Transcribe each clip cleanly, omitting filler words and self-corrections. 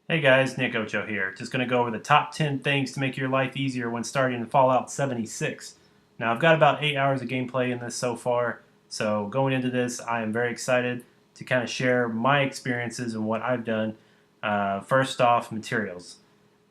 Hey guys, Nick Ocho here. Just going to go over the top 10 things to make your life easier when starting in Fallout 76. Now, I've got about 8 hours of gameplay in this so far, so going into this, I am very excited to kind of share my experiences and what I've done. First off, materials.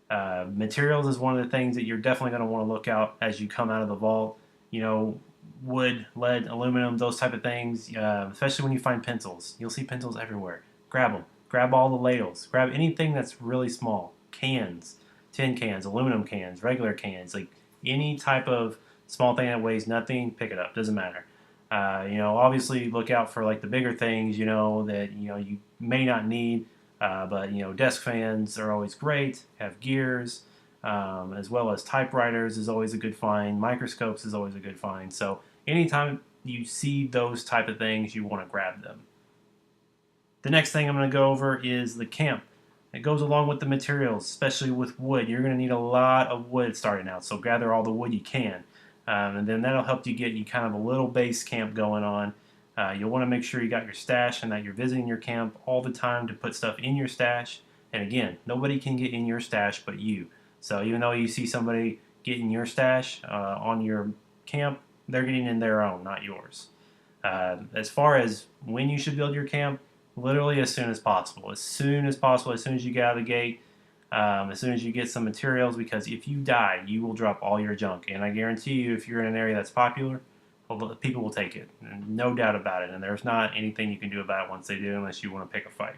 Materials is one of the things that you're definitely going to want to look out as you come out of the vault. You know, wood, lead, aluminum, those type of things, especially when you find pencils. You'll see pencils everywhere. Grab them. Grab all the ladles. Grab anything that's really small. Cans, tin cans, aluminum cans, regular cans, like any type of small thing that weighs nothing, pick it up. Doesn't matter. Obviously look out for like the bigger things, that you may not need. But desk fans are always great. Have gears, as well as typewriters is always a good find. Microscopes is always a good find. So anytime you see those type of things, you want to grab them. The next thing I'm going to go over is the camp. It goes along with the materials, especially with wood. You're going to need a lot of wood starting out, so gather all the wood you can. And then that'll help you get you kind of a little base camp going on. You'll want to make sure you got your stash and that you're visiting your camp all the time to put stuff in your stash. And again, nobody can get in your stash but you. So even though you see somebody getting your stash on your camp, they're getting in their own, not yours. As far as when you should build your camp, literally as soon as possible. As soon as possible, as soon as you get out of the gate, as soon as you get some materials, because if you die, you will drop all your junk. And I guarantee you, if you're in an area that's popular, people will take it. No doubt about it. And there's not anything you can do about it once they do, unless you want to pick a fight.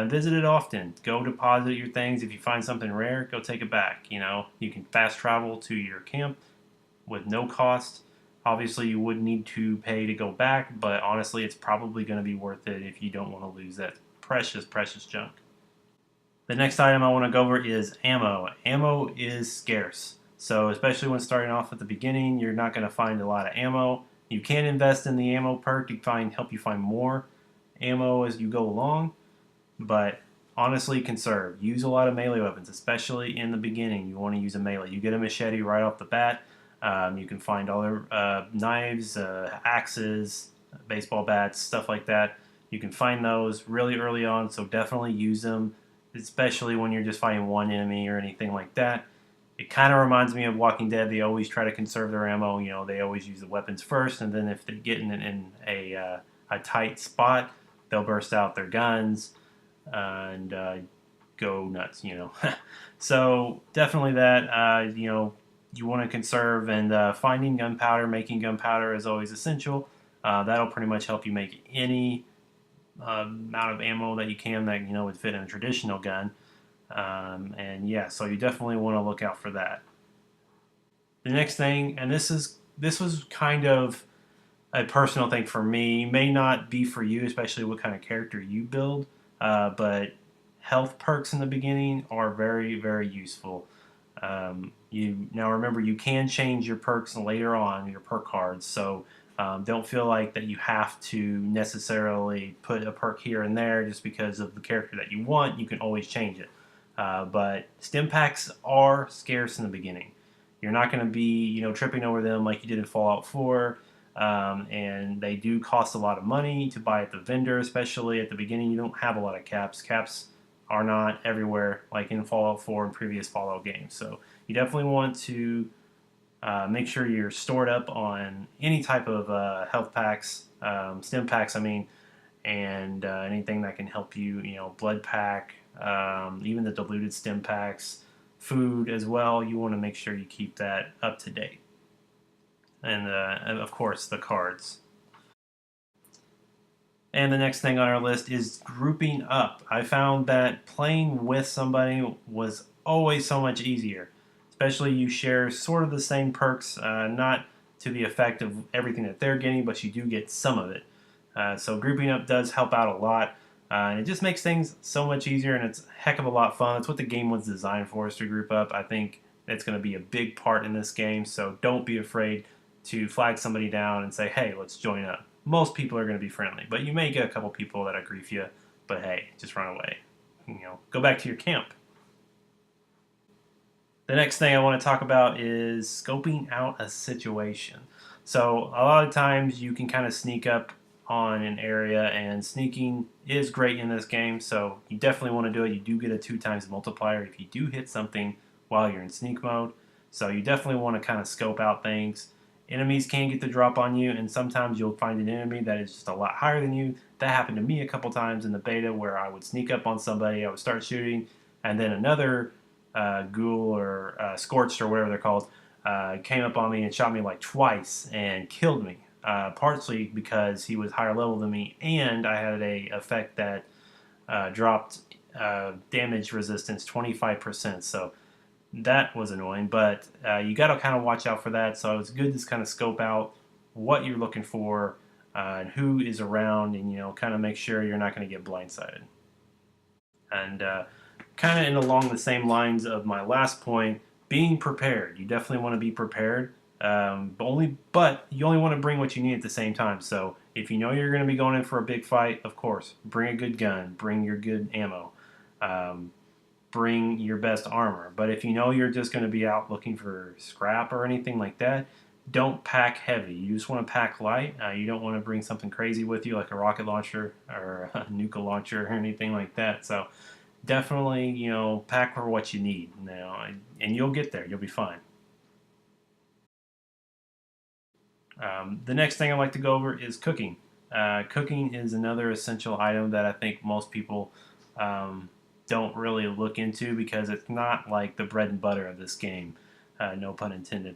Visit it often. Go deposit your things. If you find something rare, go take it back. You can fast travel to your camp with no cost. Obviously, you would need to pay to go back, but honestly, it's probably going to be worth it if you don't want to lose that precious, precious junk. The next item I want to go over is ammo. Ammo is scarce. So, especially when starting off at the beginning, you're not going to find a lot of ammo. You can invest in the ammo perk to help you find more ammo as you go along, but honestly, conserve. Use a lot of melee weapons, especially in the beginning. You want to use a melee. You get a machete right off the bat. You can find other knives, axes, baseball bats, stuff like that. You can find those really early on, so definitely use them, especially when you're just fighting one enemy or anything like that. It kind of reminds me of Walking Dead. They always try to conserve their ammo. They always use the weapons first, and then if they get in a tight spot, they'll burst out their guns and go nuts. So definitely that. You want to conserve, and finding gunpowder, making gunpowder is always essential. That'll pretty much help you make any amount of ammo that you can that would fit in a traditional gun. And yeah, so you definitely want to look out for that. The next thing, and this was kind of a personal thing for me, may not be for you, especially what kind of character you build, but health perks in the beginning are very, very useful. You now remember you can change your perks later on, your perk cards, so don't feel like that you have to necessarily put a perk here and there just because of the character that you want. You can always change it. But stim packs are scarce in the beginning. You're not going to be tripping over them like you did in Fallout 4. And they do cost a lot of money to buy at the vendor, especially at the beginning. You don't have a lot of caps. Caps are not everywhere like in Fallout 4 and previous Fallout games. So you definitely want to make sure you're stored up on any type of health packs, stim packs, I mean, and anything that can help you, blood pack, even the diluted stim packs, food as well. You want to make sure you keep that up to date. And of course, the cards. And the next thing on our list is grouping up. I found that playing with somebody was always so much easier. Especially you share sort of the same perks, not to the effect of everything that they're getting, but you do get some of it. So grouping up does help out a lot. And it just makes things so much easier, and it's a heck of a lot of fun. That's what the game was designed for, is to group up. I think it's going to be a big part in this game, so don't be afraid to flag somebody down and say, hey, let's join up. Most people are going to be friendly, but you may get a couple people that grief you, but hey, just run away. Go back to your camp. The next thing I want to talk about is scoping out a situation. So a lot of times you can kind of sneak up on an area, and sneaking is great in this game, so you definitely want to do it. You do get a 2 times multiplier if you do hit something while you're in sneak mode, so you definitely want to kind of scope out things. Enemies can get the drop on you, and sometimes you'll find an enemy that is just a lot higher than you. That happened to me a couple times in the beta, where I would sneak up on somebody, I would start shooting, and then another ghoul or scorched or whatever they're called came up on me and shot me like twice and killed me. Partially because he was higher level than me, and I had a effect that dropped damage resistance 25%. So that was annoying, but you got to kind of watch out for that. So it's good to kind of scope out what you're looking for and who is around, and kind of make sure you're not going to get blindsided. And kind of in along the same lines of my last point, being prepared. You definitely want to be prepared. But you only want to bring what you need at the same time. So if you know you're going to be going in for a big fight, of course, bring a good gun, bring your good ammo, bring your best armor. But if you know you're just going to be out looking for scrap or anything like that, don't pack heavy. You just want to pack light. You don't want to bring something crazy with you like a rocket launcher or a nuke launcher or anything like that. So definitely, pack for what you need now, and you'll get there. You'll be fine. The next thing I'd like to go over is cooking. Cooking is another essential item that I think most people don't really look into, because it's not like the bread and butter of this game, no pun intended.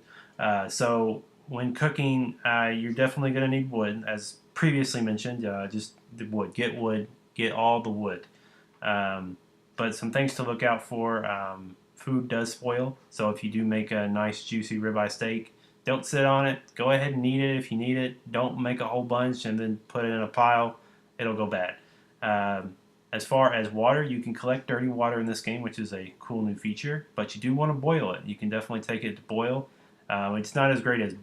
So when cooking, you're definitely going to need wood, as previously mentioned. Just the wood, get all the wood. But some things to look out for: food does spoil, so if you do make a nice juicy ribeye steak, don't sit on it. Go ahead and eat it if you need it. Don't make a whole bunch and then put it in a pile. It'll go bad. As far as water, you can collect dirty water in this game, which is a cool new feature, but you do want to boil it. You can definitely take it to boil. It's not as great as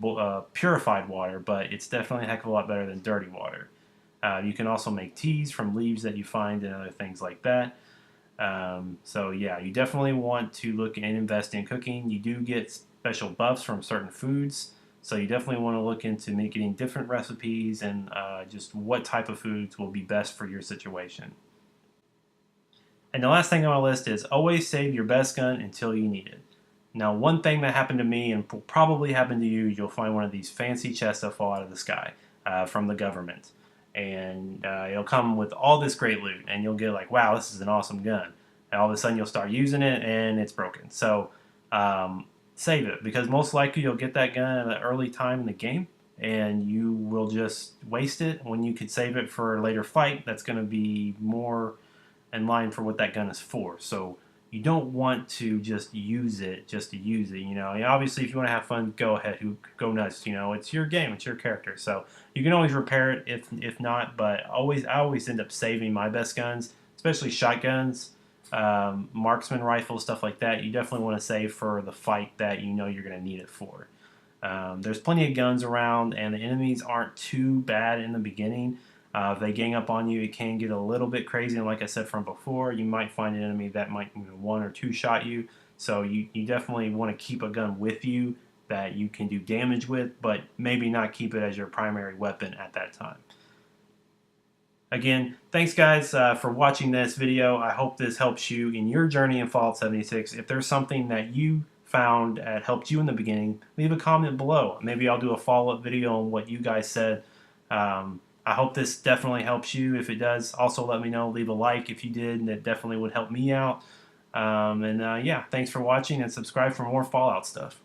purified water, but it's definitely a heck of a lot better than dirty water. You can also make teas from leaves that you find and other things like that. So yeah, you definitely want to look and invest in cooking. You do get special buffs from certain foods, so you definitely want to look into making different recipes and just what type of foods will be best for your situation. And the last thing on my list is always save your best gun until you need it. Now, one thing that happened to me and will probably happen to you, you'll find one of these fancy chests that fall out of the sky from the government. And it'll come with all this great loot, and you'll get like, wow, this is an awesome gun. And all of a sudden you'll start using it and it's broken. So save it, because most likely you'll get that gun at an early time in the game, and you will just waste it when you could save it for a later fight that's going to be more in line for what that gun is for. So you don't want to just use it just to use it. Obviously, if you want to have fun, go ahead, go nuts. It's your game, it's your character, so you can always repair it if not. But I always end up saving my best guns, especially shotguns, marksman rifles, stuff like that. You definitely want to save for the fight that you're going to need it for. There's plenty of guns around, and the enemies aren't too bad in the beginning. If they gang up on you, it can get a little bit crazy, and like I said from before, you might find an enemy that might 1 or 2 shot you. So you definitely want to keep a gun with you that you can do damage with, but maybe not keep it as your primary weapon at that time. Again, thanks guys for watching this video. I hope this helps you in your journey in Fallout 76. If there's something that you found that helped you in the beginning, leave a comment below. Maybe I'll do a follow-up video on what you guys said. I hope this definitely helps you. If it does, also let me know. Leave a like if you did, and it definitely would help me out. Yeah, thanks for watching, and subscribe for more Fallout stuff.